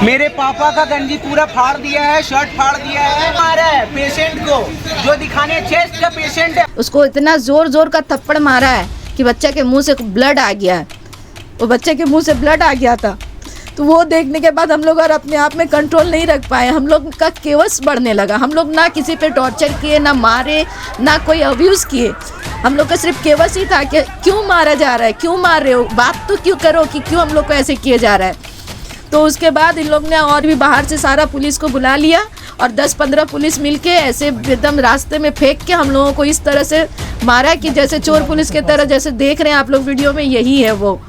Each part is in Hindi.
मेरे पापा का गंजी पूरा फाड़ दिया है, शर्ट फाड़ दिया है, मारा है पेशेंट को, जो दिखाने चेस्ट का पेशेंट है उसको इतना जोर जोर का थप्पड़ मारा है कि बच्चे के मुंह से ब्लड आ गया है। वो बच्चे के मुंह से ब्लड आ गया था, तो वो देखने के बाद हम लोग और अपने आप में कंट्रोल नहीं रख पाए। हम लोग का केवस बढ़ने लगा। हम लोग ना किसी पे टॉर्चर किए, ना मारे, ना कोई अब्यूज़ किए। हम लोग का सिर्फ केवस ही था कि क्यों मारा जा रहा है, क्यों मार रहे हो, बात तो क्यों करो कि क्यों हम लोग को ऐसे किए जा रहा है। तो उसके बाद इन लोग ने और भी बाहर से सारा पुलिस को बुला लिया और 10-15 पुलिस मिलके ऐसे एकदम रास्ते में फेंक के हम लोगों को इस तरह से मारा कि जैसे चोर पुलिस के तरह, जैसे देख रहे हैं आप लोग वीडियो में, यही है वो।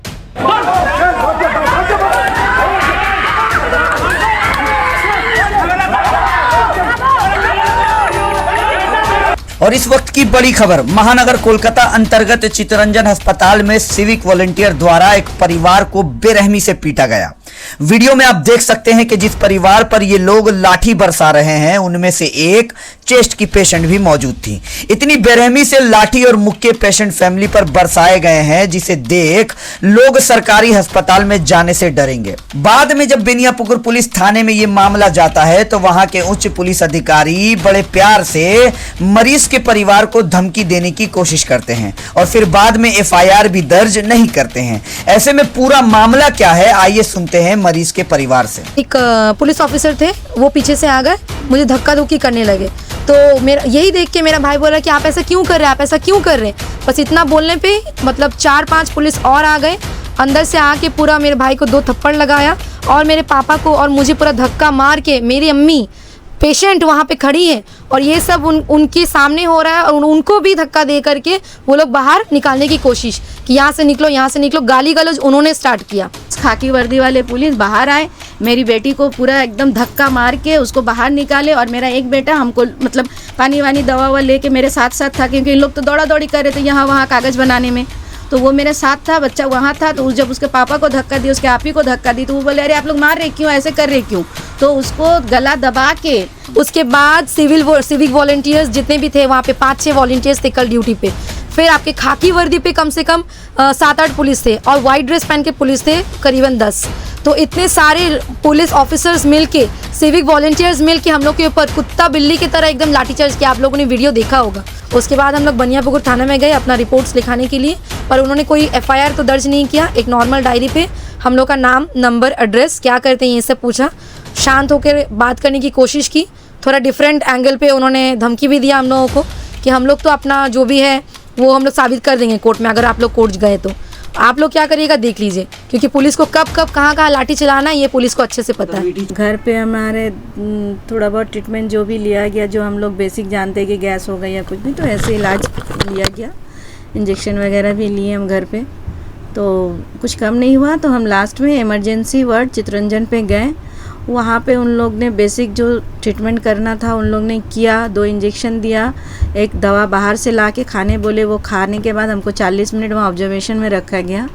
और इस वक्त की बड़ी खबर, महानगर कोलकाता अंतर्गत चित्तरंजन अस्पताल में सिविक वॉलंटियर द्वारा एक परिवार को बेरहमी से पीटा गया। वीडियो में आप देख सकते हैं कि जिस परिवार पर ये लोग लाठी बरसा रहे हैं उनमें से एक चेस्ट की पेशेंट भी मौजूद थी। इतनी बेरहमी से लाठी और मुक्के पेशेंट फैमिली पर बरसाए गए हैं जिसे देख लोग सरकारी अस्पताल में जाने से डरेंगे। बाद में जब बेनियापुकुर पुलिस थाने में ये मामला जाता है तो वहां के उच्च पुलिस अधिकारी बड़े प्यार से मरीज के परिवार को धमकी देने की कोशिश करते हैं और फिर बाद में एफआईआर भी दर्ज नहीं करते हैं। ऐसे में पूरा मामला क्या है, आइए सुनते हैं मरीज के परिवार से। एक पुलिस ऑफिसर थे, वो पीछे से आ गए, मुझे धक्का धुक्की करने लगे। तो मेरा यही देख के मेरा भाई बोला कि आप ऐसा क्यों कर रहे हैं, आप ऐसा क्यों कर रहे हैं। बस इतना बोलने पे मतलब 4-5 पुलिस और आ गए, अंदर से आके पूरा मेरे भाई को 2 थप्पड़ लगाया और मेरे पापा को और मुझे पूरा धक्का मार के, मेरी अम्मी पेशेंट वहाँ पे खड़ी है और ये सब उनके सामने हो रहा है और उनको भी धक्का दे करके वो लोग बाहर निकालने की कोशिश कि यहाँ से निकलो, यहाँ से निकलो, गाली गलौज उन्होंने स्टार्ट किया। खाकी वर्दी वाले पुलिस बाहर आए, मेरी बेटी को पूरा एकदम धक्का मार के उसको बाहर निकाले और मेरा एक बेटा हमको मतलब पानी वानी दवा ववा लेके मेरे साथ साथ था, क्योंकि इन लोग तो दौड़ा दौड़ी कर रहे थे यहाँ वहाँ कागज़ बनाने में। तो वो मेरे साथ था, बच्चा वहाँ था। तो जब उसके पापा को धक्का दी, उसके आप ही को धक्का दी, तो वो बोले अरे आप लोग मार रहे क्यों, ऐसे कर रहे क्यों। तो उसको गला दबा के उसके बाद सिविक वॉलंटियर्स जितने भी थे वहाँ पे 5-6 वॉलंटियर्स थे कल ड्यूटी पे। फिर आपके खाकी वर्दी पे कम से कम 7-8 पुलिस थे और वाइट ड्रेस पहन के पुलिस थे करीबन 10। तो इतने सारे पुलिस ऑफिसर्स मिलके, सिविक वॉलंटियर्स मिलके हम लोग के ऊपर कुत्ता बिल्ली की तरह एकदम लाठीचार्ज किया। आप लोगों ने वीडियो देखा होगा। उसके बाद हम लोग बनियापुकुर थाना में गए अपना रिपोर्ट्स लिखाने के लिए, पर उन्होंने कोई एफआईआर तो दर्ज नहीं किया। एक नॉर्मल डायरी पे हम लोग का नाम, नंबर, एड्रेस, क्या करते हैं ये सब पूछा। शांत होकर बात करने की कोशिश की। थोड़ा डिफरेंट एंगल पे उन्होंने धमकी भी दिया हम लोगों को कि हम लोग तो अपना जो भी है वो हम लोग साबित कर देंगे कोर्ट में, अगर आप लोग कोर्ट गए तो आप लोग क्या करिएगा देख लीजिए, क्योंकि पुलिस को कब कहाँ लाठी चलाना है ये पुलिस को अच्छे से पता है। घर पे हमारे थोड़ा बहुत ट्रीटमेंट जो भी लिया गया, जो हम लोग बेसिक जानते हैं कि गैस हो गई या कुछ भी, तो ऐसे इलाज लिया गया। इंजेक्शन वगैरह भी लिए हम घर पे, तो कुछ कम नहीं हुआ। तो हम लास्ट में इमरजेंसी वार्ड चित्तरंजन पे गए। वहाँ पे उन लोग ने बेसिक जो ट्रीटमेंट करना था उन लोग ने किया। 2 इंजेक्शन दिया, एक दवा बाहर से ला के खाने बोले, वो खाने के बाद हमको 40 मिनट वहाँ ऑब्जर्वेशन में रखा गया।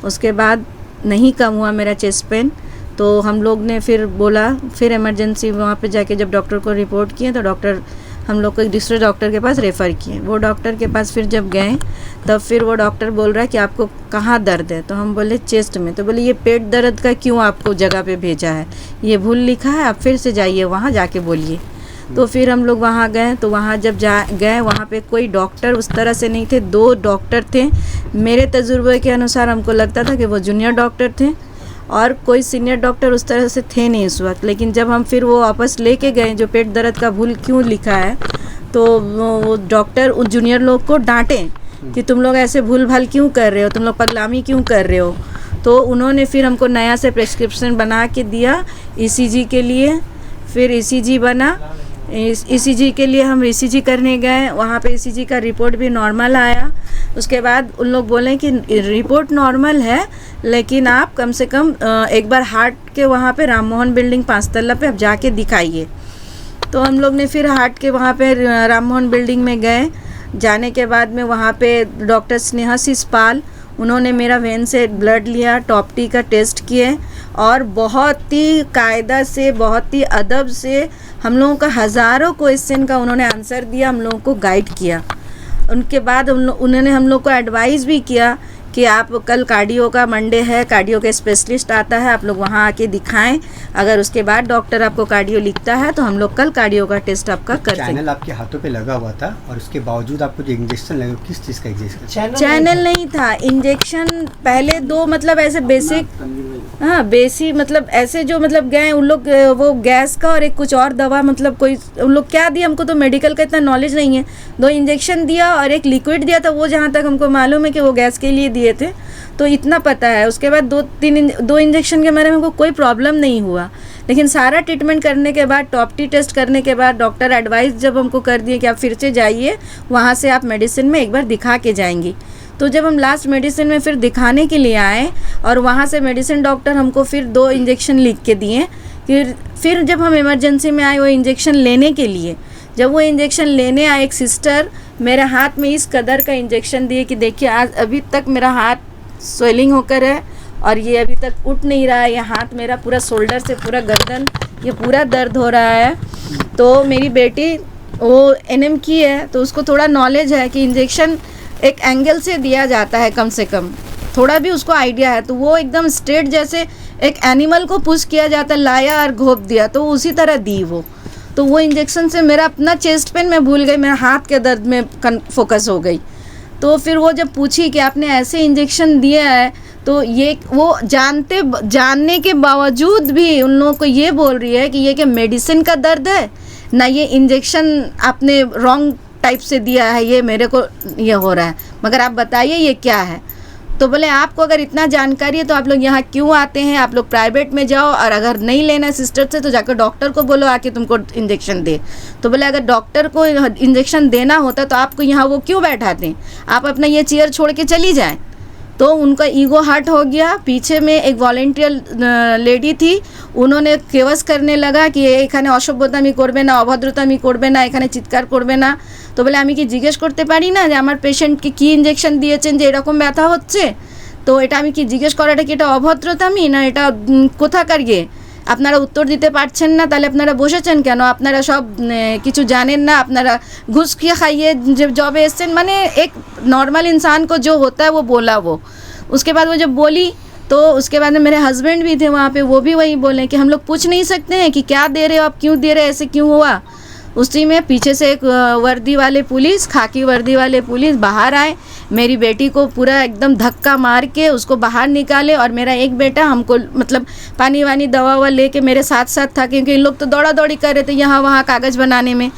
उसके बाद नहीं कम हुआ मेरा चेस्ट पेन, तो हम लोग ने फिर बोला, फिर इमरजेंसी वहाँ पे जाके जब डॉक्टर को रिपोर्ट किए तो डॉक्टर हम लोग को एक दूसरे डॉक्टर के पास रेफ़र किए। वो डॉक्टर के पास फिर जब गए तब फिर वो डॉक्टर बोल रहा है कि आपको कहाँ दर्द है, तो हम बोले चेस्ट में। तो बोले ये पेट दर्द का क्यों आपको जगह पे भेजा है, ये भूल लिखा है, आप फिर से जाइए वहाँ जाके बोलिए। तो फिर हम लोग वहाँ गए, तो वहाँ जब गए वहाँ पे कोई डॉक्टर उस तरह से नहीं थे। 2 डॉक्टर थे। मेरे तजुर्बे के अनुसार हमको लगता था कि वो जूनियर डॉक्टर थे और कोई सीनियर डॉक्टर उस तरह से थे नहीं उस वक्त। लेकिन जब हम फिर वो वापस लेके गए जो पेट दर्द का भूल क्यों लिखा है, तो वो डॉक्टर उन जूनियर लोग को डांटे कि तुम लोग ऐसे भूल भाल क्यों कर रहे हो, तुम लोग पगलामी क्यों कर रहे हो। तो उन्होंने फिर हमको नया से प्रेस्क्रिप्शन बना के दिया ईसीजी के लिए। फिर ईसीजी बना, ईसीजी के लिए हम ईसीजी करने गए। वहाँ पे ईसीजी का रिपोर्ट भी नॉर्मल आया। उसके बाद उन लोग बोले कि रिपोर्ट नॉर्मल है, लेकिन आप कम से कम एक बार हार्ट के वहाँ पे राम मोहन बिल्डिंग 5 तल्ला पे आप जाके दिखाइए। तो हम लोग ने फिर हार्ट के वहाँ पे राम मोहन बिल्डिंग में गए। जाने के बाद में वहाँ पे डॉक्टर स्नेहाशीष पाल, उन्होंने मेरा वेन से ब्लड लिया, टॉप टी का टेस्ट किए और बहुत ही कायदा से, बहुत ही अदब से हम लोगों का हज़ारों क्वेश्चन का उन्होंने आंसर दिया, हम लोगों को गाइड किया। उनके बाद उन्होंने हम लोग को एडवाइस भी किया कि आप कल कार्डियो का मंडे है, कार्डियो के स्पेशलिस्ट आता है, आप लोग वहाँ आके दिखाएं। अगर उसके बाद डॉक्टर आपको कार्डियो लिखता है तो हम लोग कल कार्डियो का टेस्ट आपका कर देंगे। चैनल आपके हाथों पे लगा हुआ था और उसके बावजूद आपको जो इंजेक्शन लगा, किस चीज़ का इंजेक्शन? चैनल नहीं था, इंजेक्शन पहले 2 मतलब ऐसे बेसिक मतलब ऐसे जो मतलब गए उन लोग, वो गैस का और एक कुछ और दवा, मतलब कोई उन लोग क्या दिया हमको तो मेडिकल का इतना नॉलेज नहीं है। 2 इंजेक्शन दिया और एक लिक्विड दिया था, वो जहाँ तक हमको मालूम है कि वो गैस के लिए दिए थे, तो इतना पता है। उसके बाद 2 इंजेक्शन के बारे में हमको कोई प्रॉब्लम नहीं हुआ, लेकिन सारा ट्रीटमेंट करने के बाद, टॉप टी टेस्ट करने के बाद डॉक्टर एडवाइस जब हमको कर दिए कि आप फिर से जाइए, वहाँ से आप मेडिसिन में एक बार दिखा के जाएंगी। तो जब हम लास्ट मेडिसिन में फिर दिखाने के लिए आए और वहाँ से मेडिसिन डॉक्टर हमको फिर 2 इंजेक्शन लिख के दिए। फिर जब हम इमरजेंसी में आए वो इंजेक्शन लेने के लिए, जब वो इंजेक्शन लेने आए, एक सिस्टर मेरे हाथ में इस कदर का इंजेक्शन दिए कि देखिए आज अभी तक मेरा हाथ स्वेलिंग होकर है और ये अभी तक उठ नहीं रहा है। ये हाथ मेरा पूरा शोल्डर से पूरा गर्दन ये पूरा दर्द हो रहा है। तो मेरी बेटी वो एनएम की है, तो उसको थोड़ा नॉलेज है कि इंजेक्शन एक एंगल से दिया जाता है, कम से कम थोड़ा भी उसको आइडिया है। तो वो एकदम स्ट्रेट जैसे एक एनिमल को पुश किया जाता है, लाया और घोप दिया, तो उसी तरह दी वो। तो वो इंजेक्शन से मेरा अपना चेस्ट पेन मैं भूल गई, मेरा हाथ के दर्द में फोकस हो गई। तो फिर वो जब पूछी कि आपने ऐसे इंजेक्शन दिया है, तो ये वो जानने के बावजूद भी उन लोगों को ये बोल रही है कि ये क्या मेडिसिन का दर्द है ना, ये इंजेक्शन आपने रॉन्ग टाइप से दिया है, ये मेरे को ये हो रहा है, मगर आप बताइए ये क्या है। तो बोले आपको अगर इतना जानकारी है तो आप लोग यहाँ क्यों आते हैं, आप लोग प्राइवेट में जाओ, और अगर नहीं लेना है सिस्टर से तो जाकर डॉक्टर को बोलो आके तुमको इंजेक्शन दे। तो बोले अगर डॉक्टर को इंजेक्शन देना होता तो आपको यहाँ वो क्यों बैठाते, आप अपना ये चेयर छोड़ के चली जाएं। तो उनका ईगो हर्ट हो गया। पीछे में एक वॉलेंटियर लेडी थी, उन्होंने केवस करने लगा कि এখানে অসভ্যতামি করবে না, অভদ্রতামি করবে না, এখানে চিৎকার করবে না। তো বলে আমি কি জিজ্ঞেস করতে পারি না যে আমার পেশেন্টকে কি ইনজেকশন দিয়েছেন যে এরকম ব্যথা হচ্ছে, তো এটা আমি কি জিজ্ঞেস করাটা কি এটা অভদ্রতামি না এটা কোথাকার গিয়ে আপনারা উত্তর দিতে পারছেন না, তাহলে আপনারা বসেছেন কেন, আপনারা সব কিছু জানেন না, আপনারা ঘুষ খেয়ে খাইए जॉब एसें, माने एक नॉर्मल इंसान को जो होता है वो बोला वो। उसके बाद वो जब बोली तो उसके बाद में मेरे हस्बैंड भी थे वहाँ पे, वो भी वही बोले कि हम लोग पूछ नहीं सकते हैं कि क्या दे रहे हो आप, क्यों दे रहे, ऐसे क्यों हुआ। उसी में पीछे से एक वर्दी वाले पुलिस, खाकी वर्दी वाले पुलिस बाहर आए, मेरी बेटी को पूरा एकदम धक्का मार के उसको बाहर निकाले, और मेरा एक बेटा हमको मतलब पानी वानी दवा ववा लेके मेरे साथ साथ था, क्योंकि इन लोग तो दौड़ा दौड़ी कर रहे थे यहाँ वहाँ कागज़ बनाने में,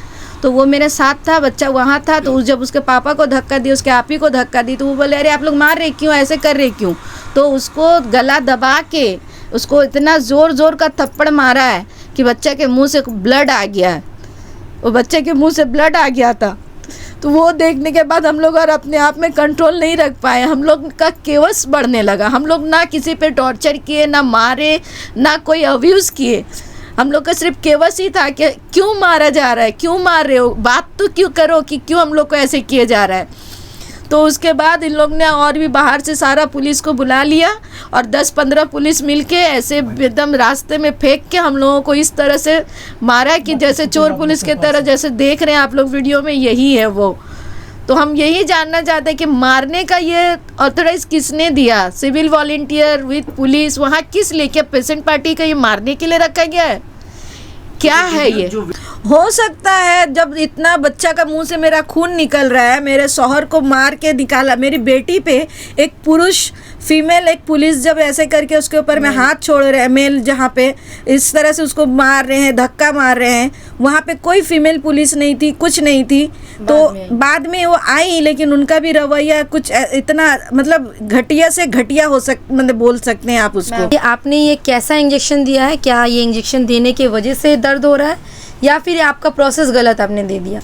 तो वो मेरे साथ था, बच्चा वहाँ था। तो जब उसके पापा को धक्का दी, उसके आप ही को धक्का दी, तो वो बोले अरे आप लोग मार रहे क्यों, ऐसे कर रहे क्यों। तो उसको गला दबा के उसको इतना ज़ोर ज़ोर का थप्पड़ मारा है कि बच्चे के मुंह से ब्लड आ गया है, वो बच्चे के मुंह से ब्लड आ गया था। तो वो देखने के बाद हम लोग और अपने आप में कंट्रोल नहीं रख पाए, हम लोग का केवस बढ़ने लगा। हम लोग ना किसी पे टॉर्चर किए, ना मारे, ना कोई अब्यूज़ किए, हम लोग का सिर्फ केवस ही था कि क्यों मारा जा रहा है, क्यों मार रहे हो, बात तो क्यों करो कि क्यों हम लोग को ऐसे किए जा रहा है। तो उसके बाद इन लोग ने और भी बाहर से सारा पुलिस को बुला लिया और 10-15 पुलिस मिलके ऐसे एकदम रास्ते में फेंक के हम लोगों को इस तरह से मारा कि जैसे चोर पुलिस के तरह, जैसे देख रहे हैं आप लोग वीडियो में, यही है वो। तो हम यही जानना चाहते हैं कि मारने का ये ऑथराइज किसने दिया, सिविल वॉलंटियर विद पुलिस, वहाँ किस लिए, क्या पेशेंट पार्टी का ये मारने के लिए रखा गया है, क्या है ये। हो सकता है जब इतना बच्चा का मुंह से मेरा खून निकल रहा है, मेरे शौहर को मार के निकाला, मेरी बेटी पे एक पुरुष फीमेल एक पुलिस जब ऐसे करके उसके ऊपर में हाथ छोड़ रहे हैं, मेल जहाँ पे इस तरह से उसको मार रहे हैं, धक्का मार रहे हैं, वहाँ पे कोई फीमेल पुलिस नहीं थी, कुछ नहीं थी। तो बाद में वो आई, लेकिन उनका भी रवैया कुछ इतना मतलब घटिया से घटिया हो मतलब बोल सकते हैं आप उसको। आपने ये कैसा इंजेक्शन दिया है, क्या ये इंजेक्शन देने की वजह से दर्द हो रहा है या फिर आपका प्रोसेस गलत आपने दे दिया।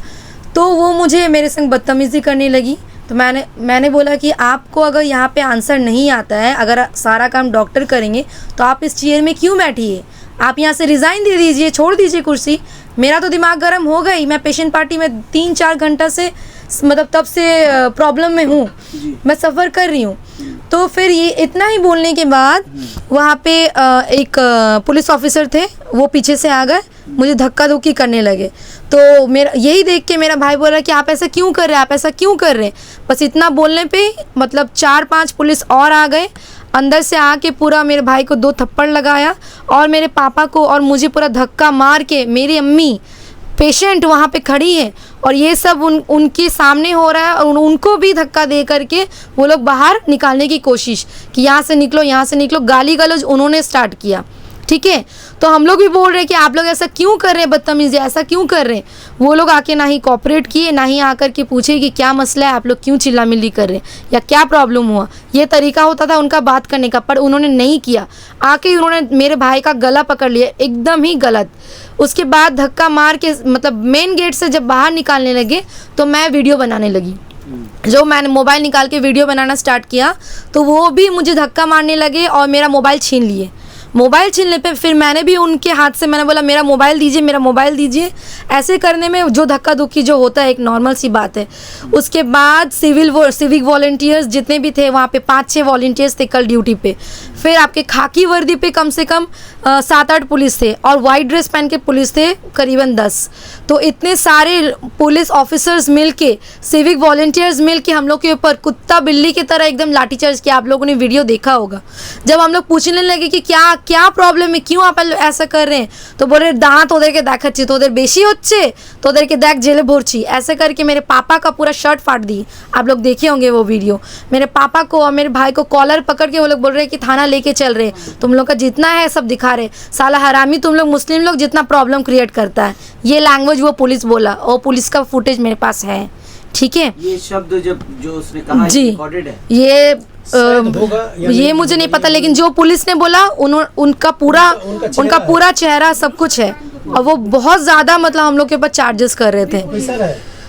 तो वो मुझे मेरे संग बदतमीज़ी करने लगी। तो मैंने बोला कि आपको अगर यहाँ पे आंसर नहीं आता है, अगर सारा काम डॉक्टर करेंगे तो आप इस चेयर में क्यों बैठिए, आप यहाँ से रिज़ाइन दे दीजिए, छोड़ दीजिए कुर्सी। मेरा तो दिमाग गर्म हो गई, मैं पेशेंट पार्टी में 3-4 घंटा से मतलब तब से प्रॉब्लम में हूँ, मैं सफ़र कर रही हूँ। तो फिर ये इतना ही बोलने के बाद वहाँ पे एक पुलिस ऑफिसर थे, वो पीछे से आ गए, मुझे धक्का धुक्की करने लगे। तो मेरा यही देख के मेरा भाई बोला कि आप ऐसा क्यों कर रहे हैं, आप ऐसा क्यों कर रहे हैं। बस इतना बोलने पे मतलब 4-5 पुलिस और आ गए, अंदर से आके पूरा मेरे भाई को 2 थप्पड़ लगाया और मेरे पापा को और मुझे पूरा धक्का मार के, मेरी अम्मी पेशेंट वहाँ पे खड़ी है और ये सब उनके सामने हो रहा है और उनको भी धक्का दे करके वो लोग बाहर निकालने की कोशिश कि यहाँ से निकलो, यहाँ से निकलो, गाली गलौज उन्होंने स्टार्ट किया। ठीक है, तो हम लोग भी बोल रहे हैं कि आप लोग ऐसा क्यों कर रहे हैं, बदतमीजी ऐसा क्यों कर रहे हैं। वो लोग आके ना ही कोऑपरेट किए, ना ही आकर के पूछे कि क्या मसला है, आप लोग क्यों चिल्लामिल्ली कर रहे हैं या क्या प्रॉब्लम हुआ। ये तरीका होता था उनका बात करने का, पर उन्होंने नहीं किया। आके उन्होंने मेरे भाई का गला पकड़ लिया, एकदम ही गलत। उसके बाद धक्का मार के मतलब मेन गेट से जब बाहर निकालने लगे तो मैं वीडियो बनाने लगी। जो मैंने मोबाइल निकाल के वीडियो बनाना स्टार्ट किया तो वो भी मुझे धक्का मारने लगे और मेरा मोबाइल छीन लिए। मोबाइल छीनने पे फिर मैंने भी उनके हाथ से मैंने बोला मेरा मोबाइल दीजिए, मेरा मोबाइल दीजिए। ऐसे करने में जो धक्का धुक्की जो होता है एक नॉर्मल सी बात है। उसके बाद सिविक वॉलंटियर्स जितने भी थे वहाँ पे 5-6 वॉलंटियर्स थे कल ड्यूटी पे। फिर आपके खाकी वर्दी पे कम से कम 7-8 पुलिस थे और वाइट ड्रेस पहन के पुलिस थे करीबन 10। तो इतने सारे पुलिस ऑफिसर्स मिलके, सिविक वॉलंटियर्स मिलके हम लोग के ऊपर कुत्ता बिल्ली की तरह एकदम लाठीचार्ज किया। आप लोगों ने वीडियो देखा होगा। जब हम लोग पूछने लगे कि क्या प्रॉब्लम है, क्यों आप ऐसा कर रहे हैं, तो बोल रहे दांत ओदेर के देखाচ্ছি, তোদের বেশি হচ্ছে, তোদেরকে দেখ জেলে ভরছি। ऐसे करके मेरे पापा का पूरा शर्ट फाड़ दी। आप लोग देखे होंगे वो वीडियो। मेरे पापा को और मेरे भाई को कॉलर पकड़ के वो लोग बोल रहे हैं कि थाना लेके चल रहे, तुम लोग का जितना है सब दिखा रहे, साला हरामी तुम लोग मुस्लिम लोग जितना प्रॉब्लम क्रिएट करता है। ये लैंग्वेज वो पुलिस बोला और पुलिस का फुटेज मेरे पास है। ठीक है, ये शब्द जो उसने कहा जी रिकॉर्डेड है। ये मुझे नहीं पता, लेकिन जो पुलिस ने बोला उनका पूरा चेहरा सब कुछ है और वो बहुत ज्यादा मतलब हम लोग के ऊपर चार्जेस कर रहे थे।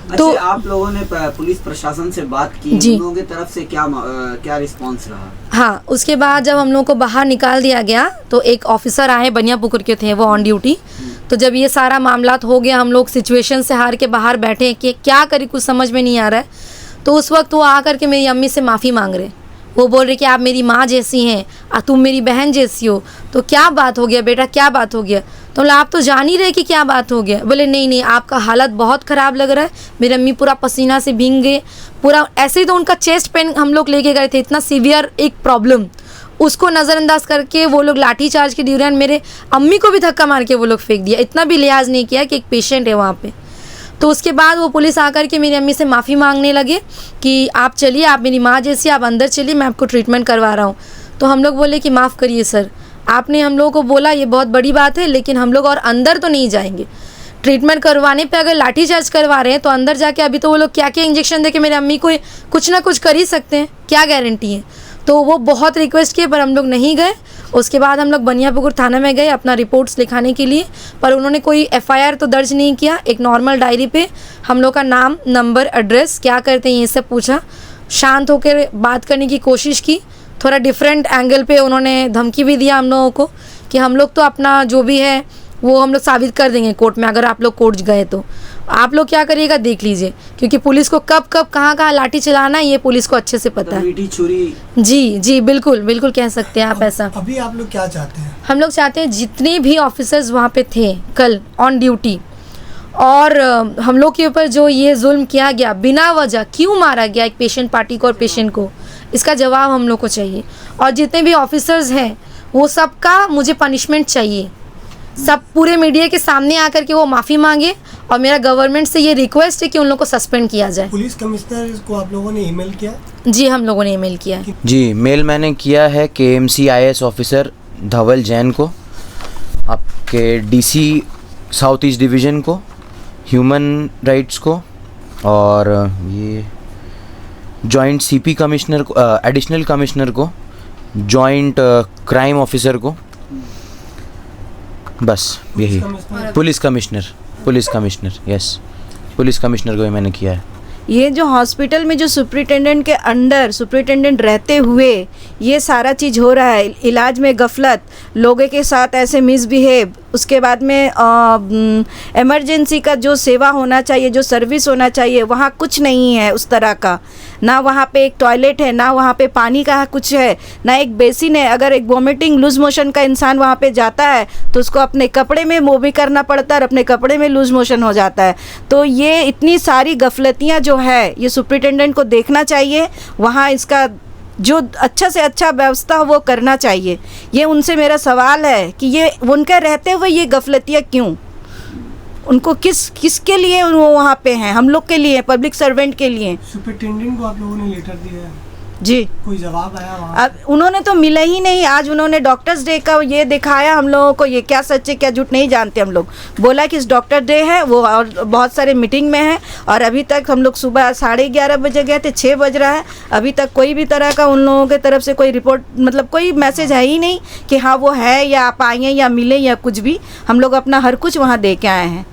तो आप लोगों ने पुलिस प्रशासन से बात की, उन लोगों की तरफ से क्या रिस्पांस रहा? हाँ, उसके बाद जब हम लोग को बाहर निकाल दिया गया तो एक ऑफिसर आए, बनियापुकुर के थे वो, ऑन ड्यूटी। तो जब ये सारा मामला हो गया, हम लोग सिचुएशन से हार के बाहर बैठे कि क्या करें, कुछ समझ में नहीं आ रहा है। तो उस वक्त वो आकर के मेरी अम्मी से माफ़ी मांग रहे। वो बोल रहे कि आप मेरी माँ जैसी हैं, तुम मेरी बहन जैसी हो। तो क्या बात हो गया बेटा, क्या बात हो गया? तो बोला आप तो जान ही रहे कि क्या बात हो गया। बोले नहीं, आपका हालत बहुत ख़राब लग रहा है। मेरी अम्मी पूरा पसीना से भीग गए पूरा। ऐसे ही तो उनका चेस्ट पेन हम लोग लेके गए थे, इतना सीवियर एक प्रॉब्लम, उसको नज़रअंदाज करके वो लोग लाठी चार्ज के दौरान मेरे अम्मी को भी धक्का मार के वो लोग फेंक दिया। इतना भी लिहाज नहीं किया कि एक पेशेंट है वहाँ पे। तो उसके बाद वो पुलिस आकर के मेरी अम्मी से माफ़ी मांगने लगे कि आप चलिए, आप मेरी माँ जैसी, आप अंदर चलिए, मैं आपको ट्रीटमेंट करवा रहा हूँ। तो हम लोग बोले कि माफ़ करिए सर, आपने हम लोगों को बोला ये बहुत बड़ी बात है, लेकिन हम लोग और अंदर तो नहीं जाएंगे। ट्रीटमेंट करवाने पे अगर लाठी चार्ज करवा रहे हैं तो अंदर जाके अभी तो वो लोग क्या क्या इंजेक्शन दे के मेरे अम्मी को कुछ ना कुछ कर ही सकते हैं, क्या गारंटी है। तो वो बहुत रिक्वेस्ट किए पर हम लोग नहीं गए। उसके बाद हम लोग बनियापुकुर थाना में गए अपना रिपोर्ट्स लिखाने के लिए, पर उन्होंने कोई FIR तो दर्ज नहीं किया। एक नॉर्मल डायरी पे हम लोग का नाम, नंबर, एड्रेस, क्या करते हैं ये सब पूछा। शांत होकर बात करने की कोशिश की। थोड़ा डिफरेंट एंगल पे उन्होंने धमकी भी दिया हम लोगों को कि हम लोग तो अपना जो भी है वो हम लोग साबित कर देंगे कोर्ट में, अगर आप लोग कोर्ट गए तो आप लोग क्या करिएगा देख लीजिए, क्योंकि पुलिस को कब कहाँ लाठी चलाना है ये पुलिस को अच्छे से पता है। मीठी छुरी। जी बिल्कुल कह सकते हैं आप ऐसा। अभी आप लोग क्या चाहते हैं? हम लोग चाहते हैं जितने भी ऑफिसर्स वहाँ पे थे कल ऑन ड्यूटी और हम लोग के ऊपर जो ये जुल्म किया गया, बिना वजह क्यों मारा गया एक पेशेंट पार्टी को और पेशेंट को, इसका जवाब हम लोग को चाहिए। और जितने भी ऑफिसर्स हैं वो सबका मुझे पनिशमेंट चाहिए। सब पूरे मीडिया के सामने आकर के वो माफ़ी मांगे और मेरा गवर्नमेंट से ये रिक्वेस्ट है कि उन लोग को सस्पेंड किया जाए। पुलिस कमिश्नर को आप लोगों ने ईमेल किया? जी हम लोगों ने ईमेल किया है। जी मेल मैंने किया है KMC IAS ऑफिसर धवल जैन को, आपके DC साउथ ईस्ट डिवीज़न को, ह्यूमन राइट्स को, और ये जॉइंट CP कमिश्नर को, एडिशनल कमिश्नर को, जॉइंट क्राइम ऑफिसर को, बस यही। Police commissioner yes, police commissioner को ही मैंने किया है। ये जो हॉस्पिटल में जो सुपरिटेंडेंट के अंडर सुपरिटेंडेंट रहते हुए ये सारा चीज़ हो रहा है, इलाज में गफलत, लोगों के साथ ऐसे मिसबिहेव, उसके बाद में इमरजेंसी का जो सेवा होना चाहिए, जो सर्विस होना चाहिए, वहाँ कुछ नहीं है उस तरह का। ना वहाँ पे एक टॉयलेट है, ना वहाँ पे पानी का कुछ है, ना एक बेसिन है। अगर एक वॉमिटिंग लूज मोशन का इंसान वहाँ पे जाता है तो उसको अपने कपड़े में मूव भी करना पड़ता है और अपने कपड़े में लूज मोशन हो जाता है। तो ये इतनी सारी गफलतियाँ जो है ये सुपरिटेंडेंट को देखना चाहिए, वहाँ इसका जो अच्छा से अच्छा व्यवस्था वो करना चाहिए। ये उनसे मेरा सवाल है कि ये उनके रहते हुए ये गफलतियाँ क्यों, उनको किसके लिए वो वहाँ पे हैं? हम लोग के लिए, पब्लिक सर्वेंट के लिए। सुपरिटेंडेंट को आप लोगों ने लेटर दिया है, जी कोई जवाब आया वहाँ? अब उन्होंने तो मिला ही नहीं। आज उन्होंने डॉक्टर्स डे का ये दिखाया हम लोगों को, ये क्या सच है क्या झूठ नहीं जानते हम लोग। बोला कि इस डॉक्टर डे है वो, और बहुत सारे मीटिंग में है, और अभी तक हम लोग सुबह 11:30 बजे गए थे, 6 बज रहा है, अभी तक कोई भी तरह का उन लोगों की तरफ से कोई रिपोर्ट, मतलब कोई मैसेज है ही नहीं कि हाँ वो है या आप आइए या मिले या कुछ भी। हम लोग अपना हर कुछ वहाँ दे के आए हैं।